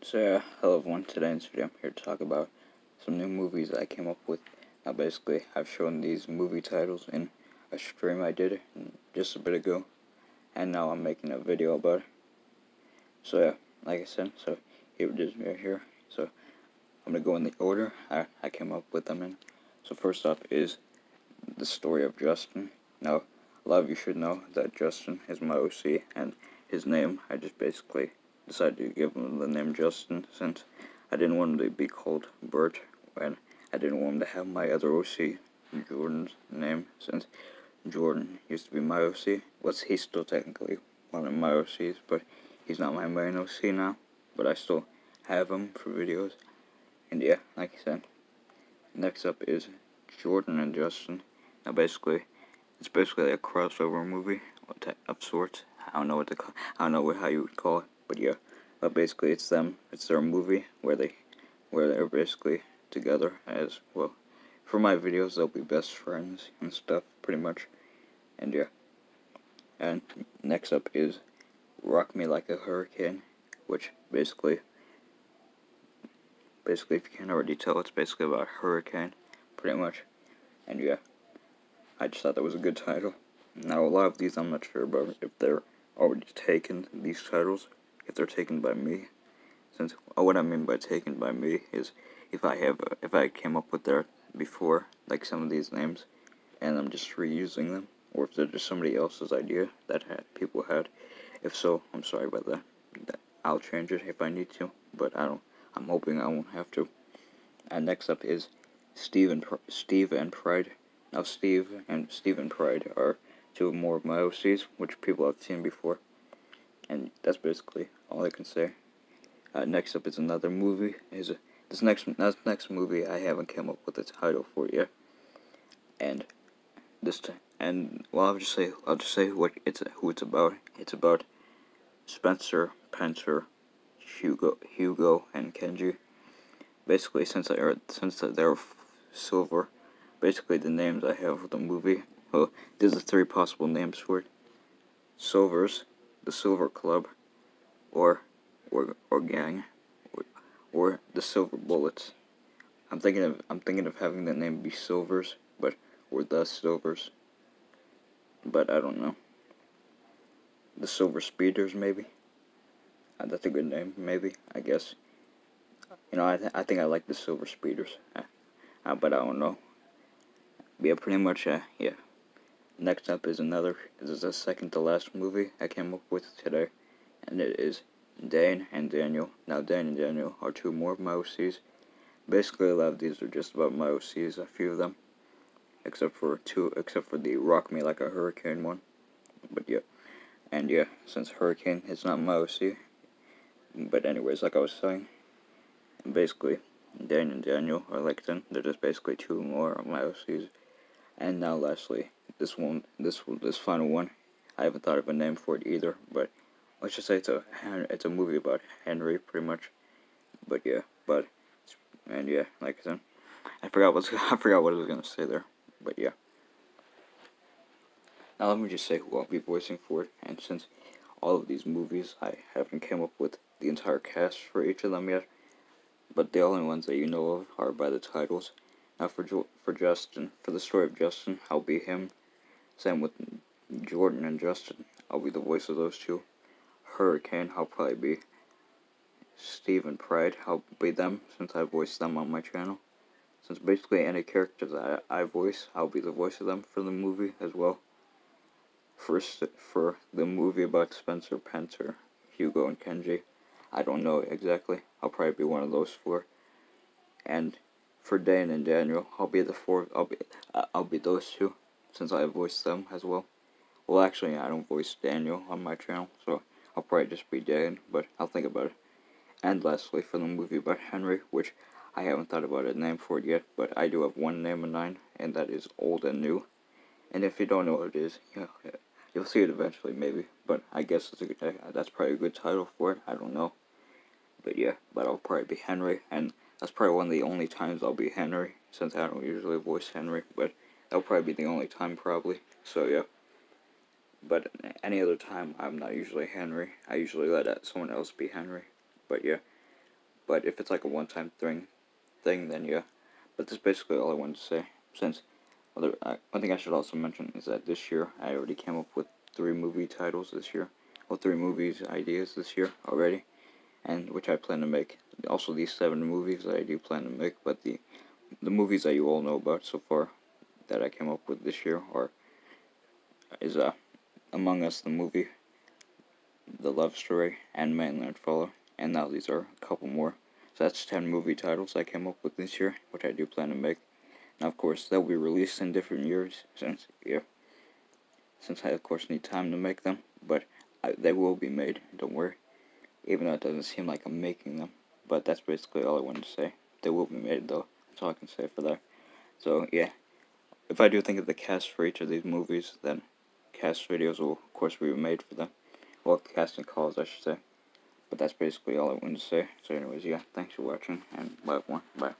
So yeah, hello everyone, today in this video I'm here to talk about some new movies that I came up with. Now basically, I've shown these movie titles in a stream I did just a bit ago, and now I'm making a video about it. So yeah, like I said, so here it is right here. So I'm going to go in the order I came up with them in. So first up is The Story of Justin. Now, a lot of you should know that Justin is my OC, and his name, I just basically decided to give him the name Justin since I didn't want him to be called Bert, and I didn't want him to have my other OC, Jordan's name, since Jordan used to be my OC. He's still technically one of my OCs, but he's not my main OC now, but I still have him for videos. And yeah, like I said, next up is Jordan and Justin. Now basically, it's basically a crossover movie of sorts. I don't know how you would call it, but yeah. But basically, it's them. It's their movie where they're basically together as well. For my videos, they'll be best friends and stuff, pretty much. And yeah. And next up is Rock Me Like a Hurricane, which basically, if you can't already tell, it's basically about a hurricane, pretty much. And yeah, I just thought that was a good title. Now, a lot of these I'm not sure about if they're already taken, these titles, if they're taken by me. Since, what I mean by taken by me is if I came up with that before, like some of these names, and I'm just reusing them, or if they're just somebody else's idea that people had. If so, I'm sorry about that. I'll change it if I need to, but I'm hoping I won't have to. And next up is Steve and Pride. Now, Steve and Pride are two more of my OCs, which people have seen before, and that's basically all I can say. Next up is another movie. This next movie I haven't come up with a title for yet, and well, I'll just say who it's about. It's about Spencer, Pencer, Hugo, and Kenji. Basically, since they're silver, basically the names I have for the movie. Well, there's the three possible names for it: Silvers, the Silver Club, or Gang, or the Silver Bullets. I'm thinking of having the name be Silvers, or the Silvers. But I don't know. The Silver Speeders, maybe. That's a good name, maybe. I guess. I think I like the Silver Speeders. But I don't know. But yeah, pretty much. Yeah. Next up is the second to last movie I came up with today, and it is Dane and Daniel. Now, Dane and Daniel are two more of my OCs. Basically, a lot of these are just about my OCs, a few of them, except for the Rock Me Like a Hurricane one. But yeah, and yeah, since Hurricane is not my OC. But anyways, like I was saying, basically, Dane and Daniel are like them. They're just basically two more of my OCs. And now, lastly, this final one, I haven't thought of a name for it either, but let's just say it's a movie about Henry, pretty much. But yeah, and yeah, like I said, I forgot what I was gonna say there, but yeah. Now let me just say who I'll be voicing for it, and since all of these movies, I haven't come up with the entire cast for each of them yet, but the only ones that you know of are by the titles. Now for Justin, for the story of Justin, I'll be him. Same with Jordan and Justin, I'll be the voice of those two. Hurricane, I'll probably be Steve and Pride, I'll be them, since I voiced them on my channel. Since basically any characters that I voice, I'll be the voice of them for the movie as well. For the movie about Spencer, Pencer, Hugo, and Kenji, I don't know exactly. I'll probably be one of those four. And for Dane and Daniel, I'll be those two, since I voiced them as well. Well, actually, I don't voice Daniel on my channel, so I'll probably just be Dane, but I'll think about it. And lastly, for the movie about Henry, which I haven't thought about a name for it yet, but I do have one name in mind, and that is Old and New. And if you don't know what it is, you'll see it eventually, maybe. But I guess that's probably a good title for it. I don't know. But yeah, I'll probably be Henry, and that's probably one of the only times I'll be Henry, since I don't usually voice Henry, but that'll probably be the only time, probably. So yeah. But any other time, I'm not usually Henry. I usually let someone else be Henry. But yeah. But if it's like a one-time thing, then yeah. But that's basically all I wanted to say. Since one thing I should also mention is that this year I already came up with 3 movie titles this year, or 3 movies ideas this year already, and which I plan to make. Also, these 7 movies that I do plan to make, but the movies that you all know about so far that I came up with this year is Among Us the movie, The Love Story, and Mainland Follow, and now these are a couple more. So that's 10 movie titles I came up with this year, which I do plan to make. Now, of course, they'll be released in different years, since I, of course, need time to make them, but they will be made, don't worry, even though it doesn't seem like I'm making them. But that's basically all I wanted to say. They will be made, though. That's all I can say for that. So, yeah, if I do think of the cast for each of these movies, then cast videos will, of course, be made for them. Well, casting calls, I should say. But that's basically all I wanted to say. So anyways, yeah, thanks for watching, and bye everyone. Bye.